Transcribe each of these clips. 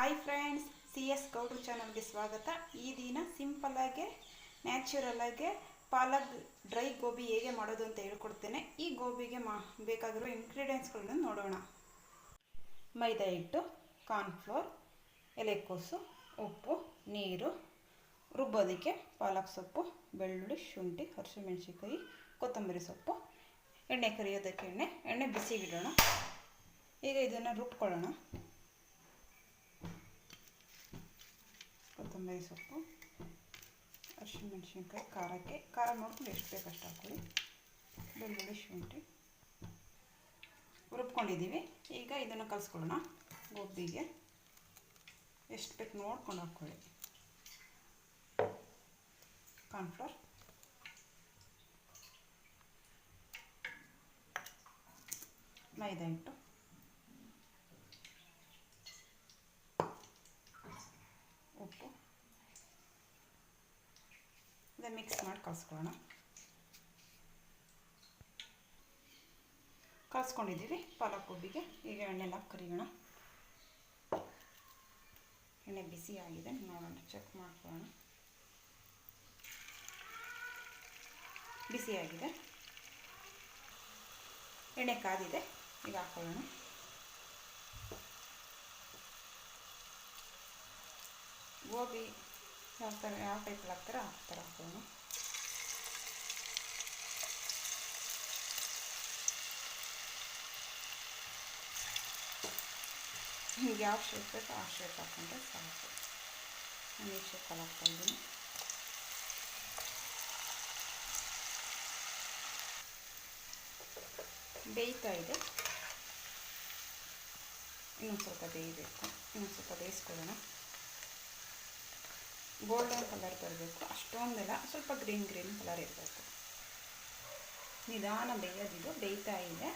Hi friends, C S ಗೌಡ್ರು ಚಾನಲ್ಗೆ ಸ್ವಾಗತ. ಈ ದಿನ ಸಿಂಪಲ್ಲಾಗೆ ನ್ಯಾಚುರಲ್ಲಾಗೆ ಪಾಲಕ್ ಡ್ರೈ ಗೋಬಿ ಹೇಗೆ ಮಾಡೋದು ಅಂತ ಹೇಳ್ಕೊಡ್ತೇನೆ. ಈ ಗೋಬಿಗೆ ಬೇಕಾಗಿರೋ ಇಂಗ್ರೀಡಿಯೆಂಟ್ಸ್ಗಳನ್ನ ನೋಡೋಣ. ಮೈದಾ ಹಿಟ್ಟು, ಕಾರ್ನ್ಫ್ಲೋರ್, ಎಲೆಕೋಸು, ಉಪ್ಪು, ನೀರು, ರುಬ್ಬೋದಕ್ಕೆ ಪಾಲಕ್ ಸೊಪ್ಪು, ಬೆಳ್ಳುಳ್ಳಿ, ಶುಂಠಿ, ಹಸಿಮೆಣಸಿನ್ಕಾಯಿ, ಕೊತ್ತಂಬರಿ ಸೊಪ್ಪು, ಎಣ್ಣೆ ಕರಿಯೋದಕ್ಕೆ ಎಣ್ಣೆ ಬಿಸಿಗಿಡೋಣ. ಈಗ ಇದನ್ನು ರುಬ್ಕೊಳ್ಳೋಣ. ಕೊತ್ತಂಬರಿ ಸೊಪ್ಪು, ಹಸಿಮೆಣಸಿನ್ಕಾಯಿ, ಖಾರ ನೋಡ್ಕೊಂಡು ಎಷ್ಟು ಬೇಕಷ್ಟು ಹಾಕ್ಕೊಳ್ಳಿ, ಬೆಳ್ಳುಳ್ಳಿ, ಶುಂಠಿ ರುಬ್ಕೊಂಡಿದ್ದೀವಿ. ಈಗ ಇದನ್ನು ಕಲಿಸ್ಕೊಳ್ಳೋಣ. ಗೋಬಿಗೆ ಎಷ್ಟು ಬೇಕು ನೋಡ್ಕೊಂಡು ಹಾಕ್ಕೊಳ್ಳಿ. ಕಾರ್ನ್ಫ್ಲೋರ್, ಮೈದಾ ಹಿಟ್ಟು, ಉಪ್ಪು, ಇದನ್ನು ಮಿಕ್ಸ್ ಮಾಡಿ ಕಲಿಸ್ಕೊಳ್ಳೋಣ. ಕಲಿಸ್ಕೊಂಡಿದ್ದೀವಿ ಪಾಲಕ್ ಗೋಬಿಗೆ. ಈಗ ಎಣ್ಣೆಲ್ಲ ಕರಿಯೋಣ. ಎಣ್ಣೆ ಬಿಸಿ ಆಗಿದೆ, ನೋಡೋಣ, ಚೆಕ್ ಮಾಡ್ಕೊಳ್ಳೋಣ. ಬಿಸಿಯಾಗಿದೆ, ಎಣ್ಣೆ ಕಾದಿದೆ. ಈಗ ಹಾಕ್ಕೊಳ್ಳೋಣ. ಗೋಬಿ ಯಾವ ಟೈಪಲ್ಲಿ ಹಾಕ್ತಾರೋ ಆ ಥರ ಹಾಕೋಣ. ನಿಮ್ಗೆ ಯಾವ ಶೇಪ್ ಬೇಕೋ ಆ ಶೇಪ್ ಹಾಕ್ಕೊಂಡ್ರೆ ಸಾಕು. ನಾನು ಈ ಶೇಪಲ್ಲಿ ಹಾಕ್ತಾಯಿದ್ದೀನಿ. ಬೇಯ್ತಾ ಇದೆ, ಇನ್ನೊಂದು ಸ್ವಲ್ಪ ಬೇಯಬೇಕು. ಇನ್ನೊಂದು ಸ್ವಲ್ಪ ಬೇಯಿಸ್ಕೊಳ್ಳೋಣ. ಗೋಲ್ಡನ್ ಕಲರ್ ಬರಬೇಕು, ಅಷ್ಟೊಂದೆಲ್ಲ, ಸ್ವಲ್ಪ ಗ್ರೀನ್ ಕಲರ್ ಇರಬೇಕು. ನಿಧಾನ ಬೇಯೋದಿದು. ಬೇಯ್ತಾ ಇದೆ.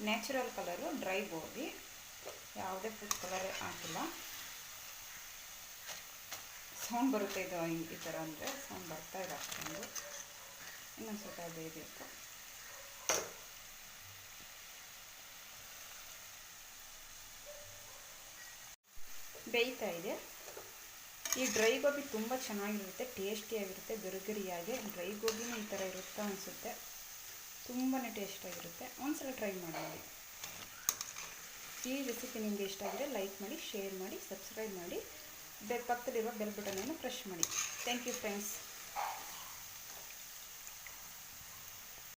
ನ್ಯಾಚುರಲ್ ಕಲರು, ಡ್ರೈ ಗೋಬಿ, ಯಾವುದೇ ಫುಡ್ ಕಲರ್ ಹಾಕಿಲ್ಲ. ಸೌಂಡ್ ಬರುತ್ತೆ ಇದು ಈ ಥರ ಅಂದರೆ, ಸೌಂಡ್ ಬರ್ತಾ ಇದೆ ಅಷ್ಟೊಂದು. ಇನ್ನೊಂದು ಸ್ವಲ್ಪ ಬೇಯಬೇಕು. ಬೇಯ್ತಾ ಇದೆ. ಈ ಡ್ರೈ ಗೋಬಿ ತುಂಬ ಚೆನ್ನಾಗಿರುತ್ತೆ, ಟೇಸ್ಟಿಯಾಗಿರುತ್ತೆ. ಗರಿಗರಿಯಾಗಿ ಡ್ರೈ ಗೋಬಿನೂ ಈ ಥರ ಇರುತ್ತಾ ಅನಿಸುತ್ತೆ. ತುಂಬಾ ಟೇಸ್ಟಾಗಿರುತ್ತೆ. ಒಂದ್ಸಲ ಟ್ರೈ ಮಾಡಿ. ಈ ರೆಸಿಪಿ ನಿಮಗೆ ಇಷ್ಟ ಆದರೆ ಲೈಕ್ ಮಾಡಿ, ಶೇರ್ ಮಾಡಿ, ಸಬ್ಸ್ಕ್ರೈಬ್ ಮಾಡಿ, ಪಕ್ಕದಲ್ಲಿರುವ ಬೆಲ್ ಬಟನನ್ನು ಪ್ರೆಸ್ ಮಾಡಿ. Thank you friends.